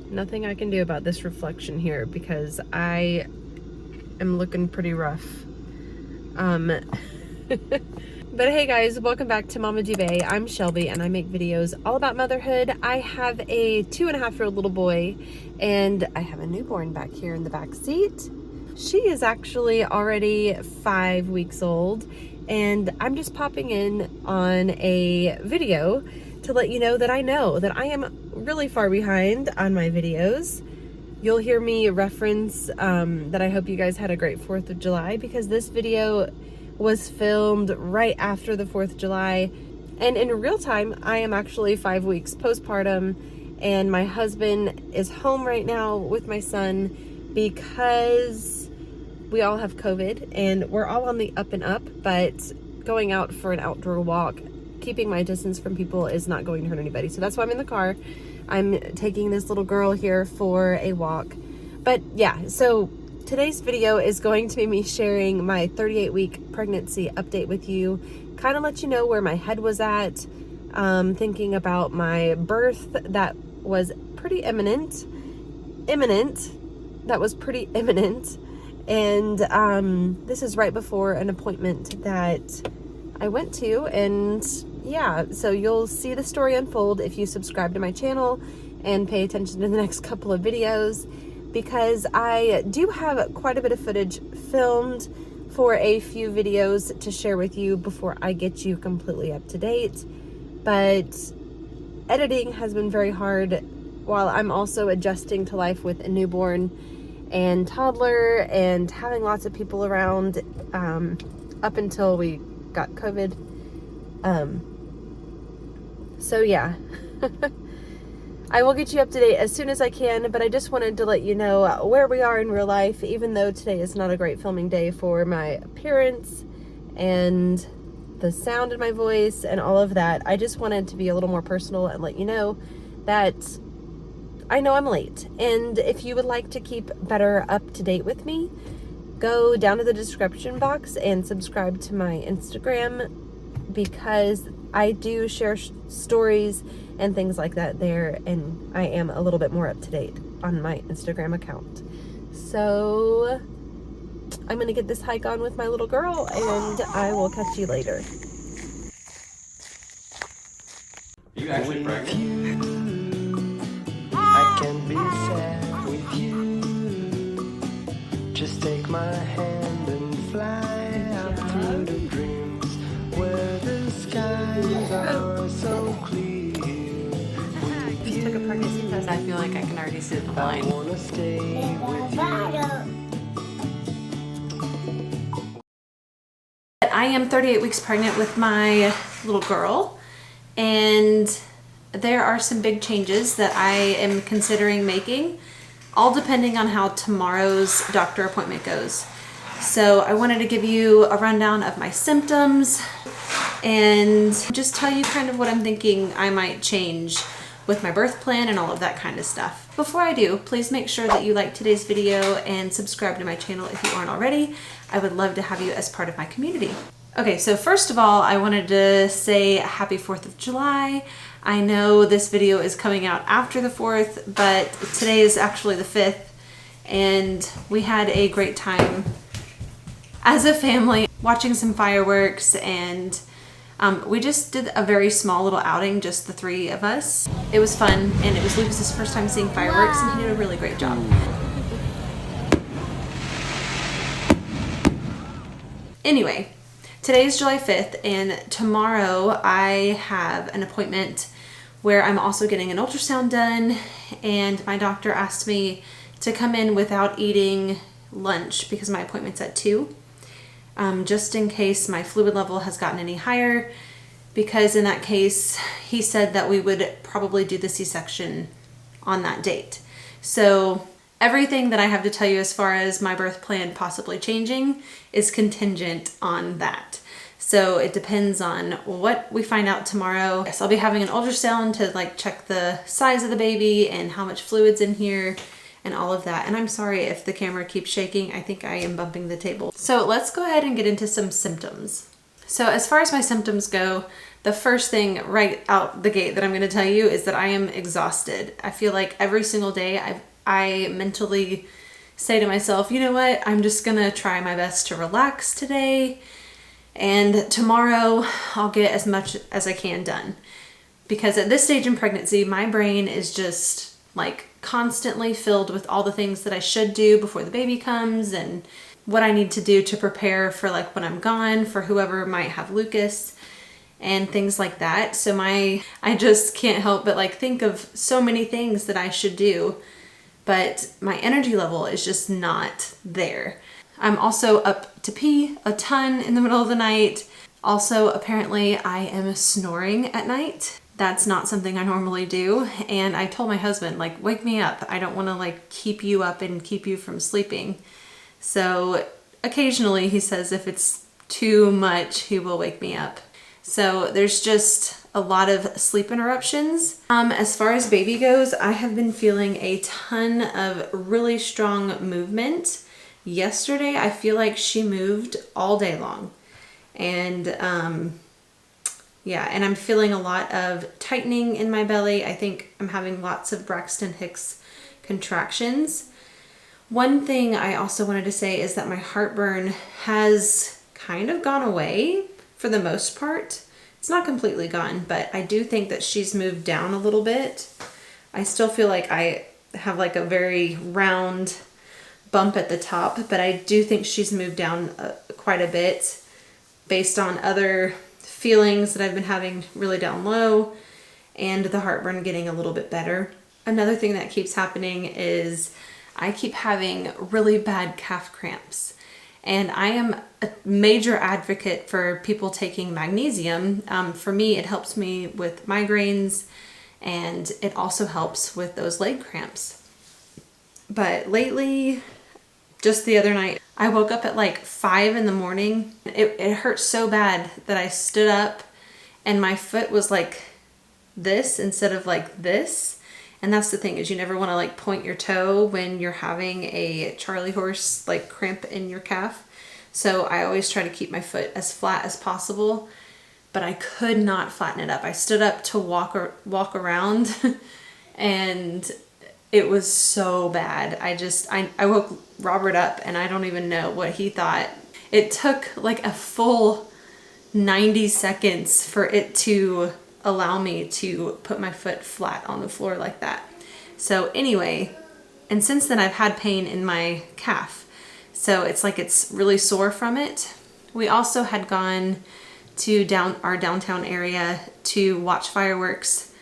nothing I can do about this reflection here because I am looking pretty rough. But hey guys, welcome back to Mama Dubay. I'm Shelby and I make videos all about motherhood. I have a 2.5-year-old little boy and I have a newborn back here in the back seat. She is actually already 5 weeks old and I'm just popping in on a video to let you know that I I am really far behind on my videos. You'll hear me reference that I hope you guys had a great 4th of July because this video was filmed right after the 4th of July. And in real time, I am actually 5 weeks postpartum and my husband is home right now with my son because we all have COVID and we're all on the up and up, but going out for an outdoor walk, keeping my distance from people is not going to hurt anybody. So that's why I'm in the car. I'm taking this little girl here for a walk. But yeah, so today's video is going to be me sharing my 38-week pregnancy update with you, kind of let you know where my head was at, thinking about my birth that was pretty imminent, and this is right before an appointment that I went to, and yeah, so you'll see the story unfold if you subscribe to my channel and pay attention to the next couple of videos, because I do have quite a bit of footage filmed for a few videos to share with you before I get you completely up to date. But editing has been very hard while I'm also adjusting to life with a newborn and toddler and having lots of people around up until we got COVID. So yeah. I will get you up to date as soon as I can, but I just wanted to let you know where we are in real life, even though today is not a great filming day for my appearance and the sound in my voice and all of that. I just wanted to be a little more personal and let you know that I know I'm late. And if you would like to keep better up to date with me, go down to the description box and subscribe to my Instagram, because I do share stories and things like that there, and I am a little bit more up to date on my Instagram account. So I'm gonna get this hike on with my little girl and I will catch you later. Are you actually pregnant? I can be sad with you. Just take my hand and fly out through the dreams where the skies are so clear. Just took a pregnancy test. I feel like I can already see the I line. wanna stay with you. I am 38 weeks pregnant with my little girl, and there are some big changes that I am considering making, all depending on how tomorrow's doctor appointment goes. So I wanted to give you a rundown of my symptoms and just tell you kind of what I'm thinking I might change with my birth plan and all of that kind of stuff. Before I do, please make sure that you like today's video and subscribe to my channel if you aren't already. I would love to have you as part of my community. Okay, so first of all, I wanted to say happy 4th of July. I know this video is coming out after the 4th, but today is actually the 5th, and we had a great time as a family watching some fireworks, and we just did a very small little outing, just the 3 of us. It was fun, and it was Lucas's first time seeing fireworks, and he did a really great job. Anyway, today is July 5th, and tomorrow I have an appointment where I'm also getting an ultrasound done, and my doctor asked me to come in without eating lunch because my appointment's at 2. Just in case my fluid level has gotten any higher, because in that case, he said that we would probably do the C-section on that date. So everything that I have to tell you as far as my birth plan possibly changing is contingent on that. So it depends on what we find out tomorrow. Yes, I'll be having an ultrasound to like check the size of the baby and how much fluid's in here and all of that. And I'm sorry if the camera keeps shaking. I think I am bumping the table. So let's go ahead and get into some symptoms. So as far as my symptoms go, the first thing right out the gate that I'm going to tell you is that I am exhausted. I feel like every single day I mentally say to myself, you know what, I'm just going to try my best to relax today, and tomorrow I'll get as much as I can done. Because at this stage in pregnancy, my brain is just like constantly filled with all the things that I should do before the baby comes and what I need to do to prepare for like when I'm gone, for whoever might have Lucas and things like that. So I just can't help but like think of so many things that I should do, but my energy level is just not there. I'm also up to pee a ton in the middle of the night. Also, apparently I am snoring at night. That's not something I normally do. And I told my husband, like, wake me up. I don't want to like keep you up and keep you from sleeping. So occasionally he says if it's too much, he will wake me up. So there's just a lot of sleep interruptions. As far as baby goes, I have been feeling a ton of really strong movement. Yesterday, I feel like she moved all day long. And yeah, and I'm feeling a lot of tightening in my belly. I think I'm having lots of Braxton Hicks contractions. One thing I also wanted to say is that my heartburn has kind of gone away for the most part. It's not completely gone, but I do think that she's moved down a little bit. I still feel like I have like a very round bump at the top, but I do think she's moved down quite a bit based on other feelings that I've been having really down low and the heartburn getting a little bit better. Another thing that keeps happening is I keep having really bad calf cramps. And I am a major advocate for people taking magnesium. For me, it helps me with migraines, and it also helps with those leg cramps. But lately, just the other night, I woke up at like 5 in the morning. It hurt so bad that I stood up and my foot was like this instead of like this. And that's the thing, is you never want to like point your toe when you're having a Charlie horse like cramp in your calf. So I always try to keep my foot as flat as possible, but I could not flatten it up. I stood up to walk around and it was so bad. I woke Robert up and I don't even know what he thought. It took like a full 90 seconds for it to allow me to put my foot flat on the floor like that. So anyway, and since then I've had pain in my calf. So it's like it's really sore from it. We also had gone to our downtown area to watch fireworks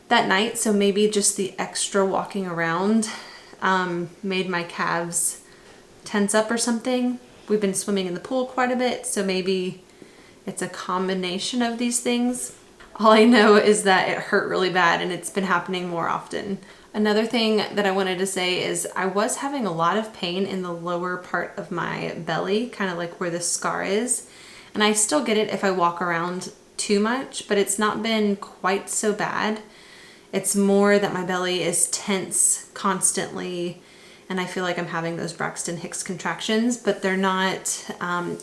that night. So maybe just the extra walking around made my calves tense up or something. We've been swimming in the pool quite a bit, so maybe it's a combination of these things. All I know is that it hurt really bad and it's been happening more often. Another thing that I wanted to say is I was having a lot of pain in the lower part of my belly, kind of like where the scar is. And I still get it if I walk around too much, but it's not been quite so bad. It's more that my belly is tense constantly and I feel like I'm having those Braxton Hicks contractions, but they're not,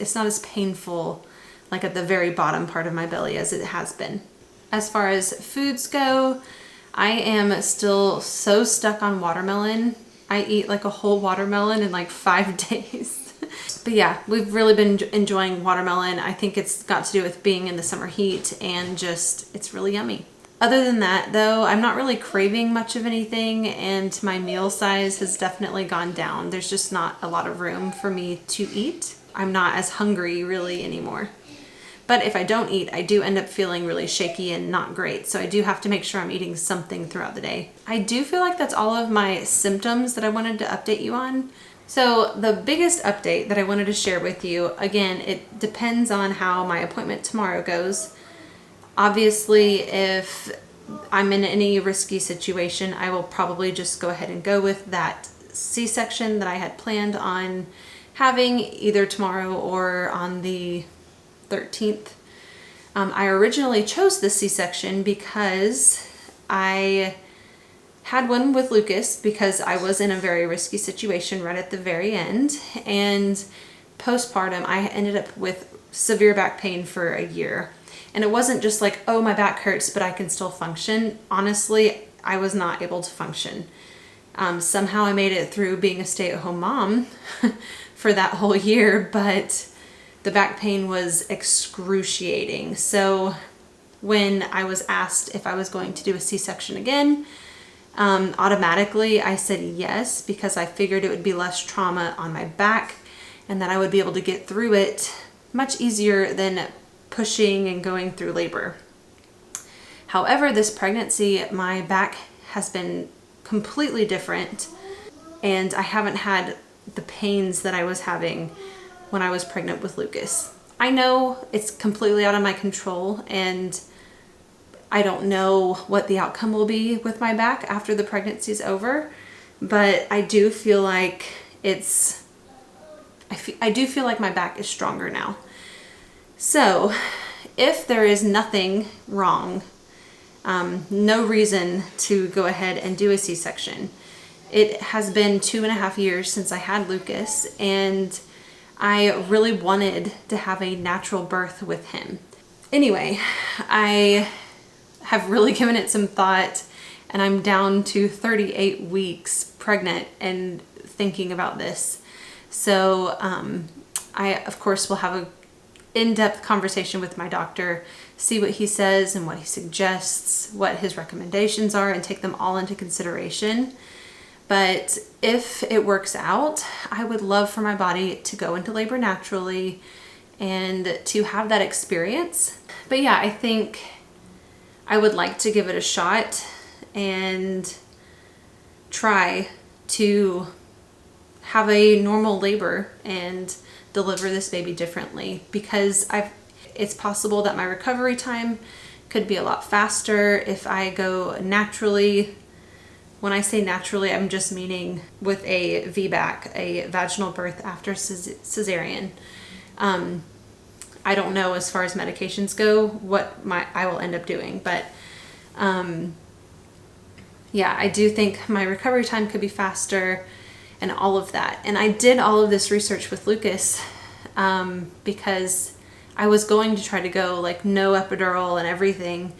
it's not as painful like at the very bottom part of my belly as it has been. As far as foods go, I am still so stuck on watermelon. I eat like a whole watermelon in like 5 days. But yeah, we've really been enjoying watermelon. I think it's got to do with being in the summer heat and just, it's really yummy. Other than that though, I'm not really craving much of anything and my meal size has definitely gone down. There's just not a lot of room for me to eat. I'm not as hungry really anymore. But if I don't eat, I do end up feeling really shaky and not great. So I do have to make sure I'm eating something throughout the day. I do feel like that's all of my symptoms that I wanted to update you on. So the biggest update that I wanted to share with you, again, it depends on how my appointment tomorrow goes. Obviously, if I'm in any risky situation, I will probably just go ahead and go with that C-section that I had planned on having either tomorrow or on the 13th. I originally chose this C-section because I had one with Lucas because I was in a very risky situation right at the very end, and postpartum I ended up with severe back pain for a year. And it wasn't just like, oh, my back hurts, but I can still function. Honestly, I was not able to function. Somehow I made it through being a stay-at-home mom for that whole year, but the back pain was excruciating. So when I was asked if I was going to do a C-section again, automatically I said yes, because I figured it would be less trauma on my back and that I would be able to get through it much easier than pushing and going through labor. However, this pregnancy, my back has been completely different, and I haven't had the pains that I was having when I was pregnant with Lucas. I know it's completely out of my control, and I don't know what the outcome will be with my back after the pregnancy is over, but I do feel like I do feel like my back is stronger now. So if there is nothing wrong, no reason to go ahead and do a C-section. It has been 2.5 years since I had Lucas, and I really wanted to have a natural birth with him. Anyway, I have really given it some thought, and I'm down to 38 weeks pregnant and thinking about this. So I, of course, will have an in-depth conversation with my doctor, see what he says and what he suggests, what his recommendations are, and take them all into consideration. But if it works out, I would love for my body to go into labor naturally and to have that experience. But yeah, I think I would like to give it a shot and try to have a normal labor and deliver this baby differently, because it's possible that my recovery time could be a lot faster if I go naturally. When I say naturally, I'm just meaning with a VBAC, a vaginal birth after cesarean. I don't know, as far as medications go, what I will end up doing, but yeah, I do think my recovery time could be faster and all of that. And I did all of this research with Lucas because I was going to try to go like no epidural and everything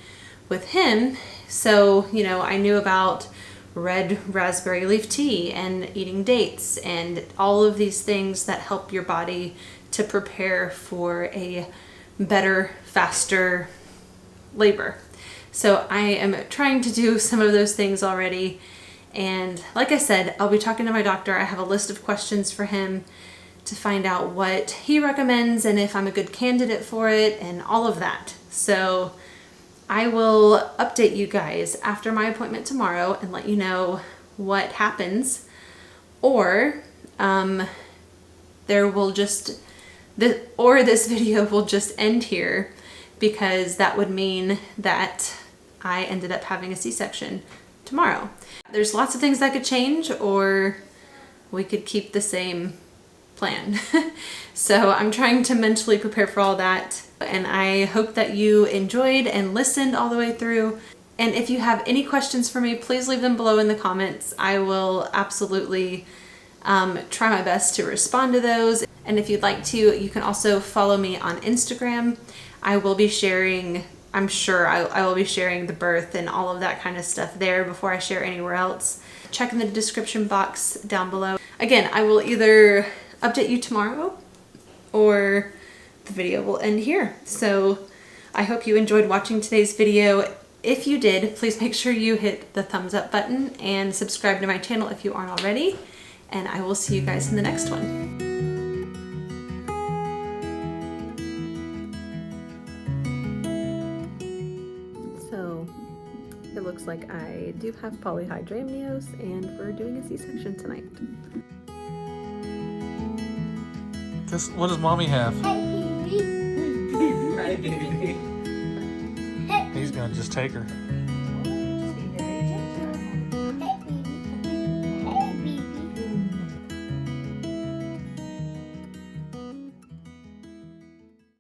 with him. So, you know, I knew about red raspberry leaf tea and eating dates and all of these things that help your body to prepare for a better, faster labor. So I am trying to do some of those things already. And like I said, I'll be talking to my doctor. I have a list of questions for him to find out what he recommends and if I'm a good candidate for it and all of that. So I will update you guys after my appointment tomorrow and let you know what happens. Or this video will just end here, because that would mean that I ended up having a C-section tomorrow. There's lots of things that could change, or we could keep the same plan. So I'm trying to mentally prepare for all that, and I hope that you enjoyed and listened all the way through. And if you have any questions for me, please leave them below in the comments. I will absolutely try my best to respond to those. And if you'd like to, you can also follow me on Instagram. I will be sharing, I'm sure I will be sharing the birth and all of that kind of stuff there before I share anywhere else. Check in the description box down below. Again, I will either update you tomorrow or the video will end here. So I hope you enjoyed watching today's video. If you did, please make sure you hit the thumbs up button and subscribe to my channel if you aren't already. And I will see you guys in the next one. So it looks like I do have polyhydramnios, and we're doing a C-section tonight. What does mommy have? Hi, baby. He's gonna just take her.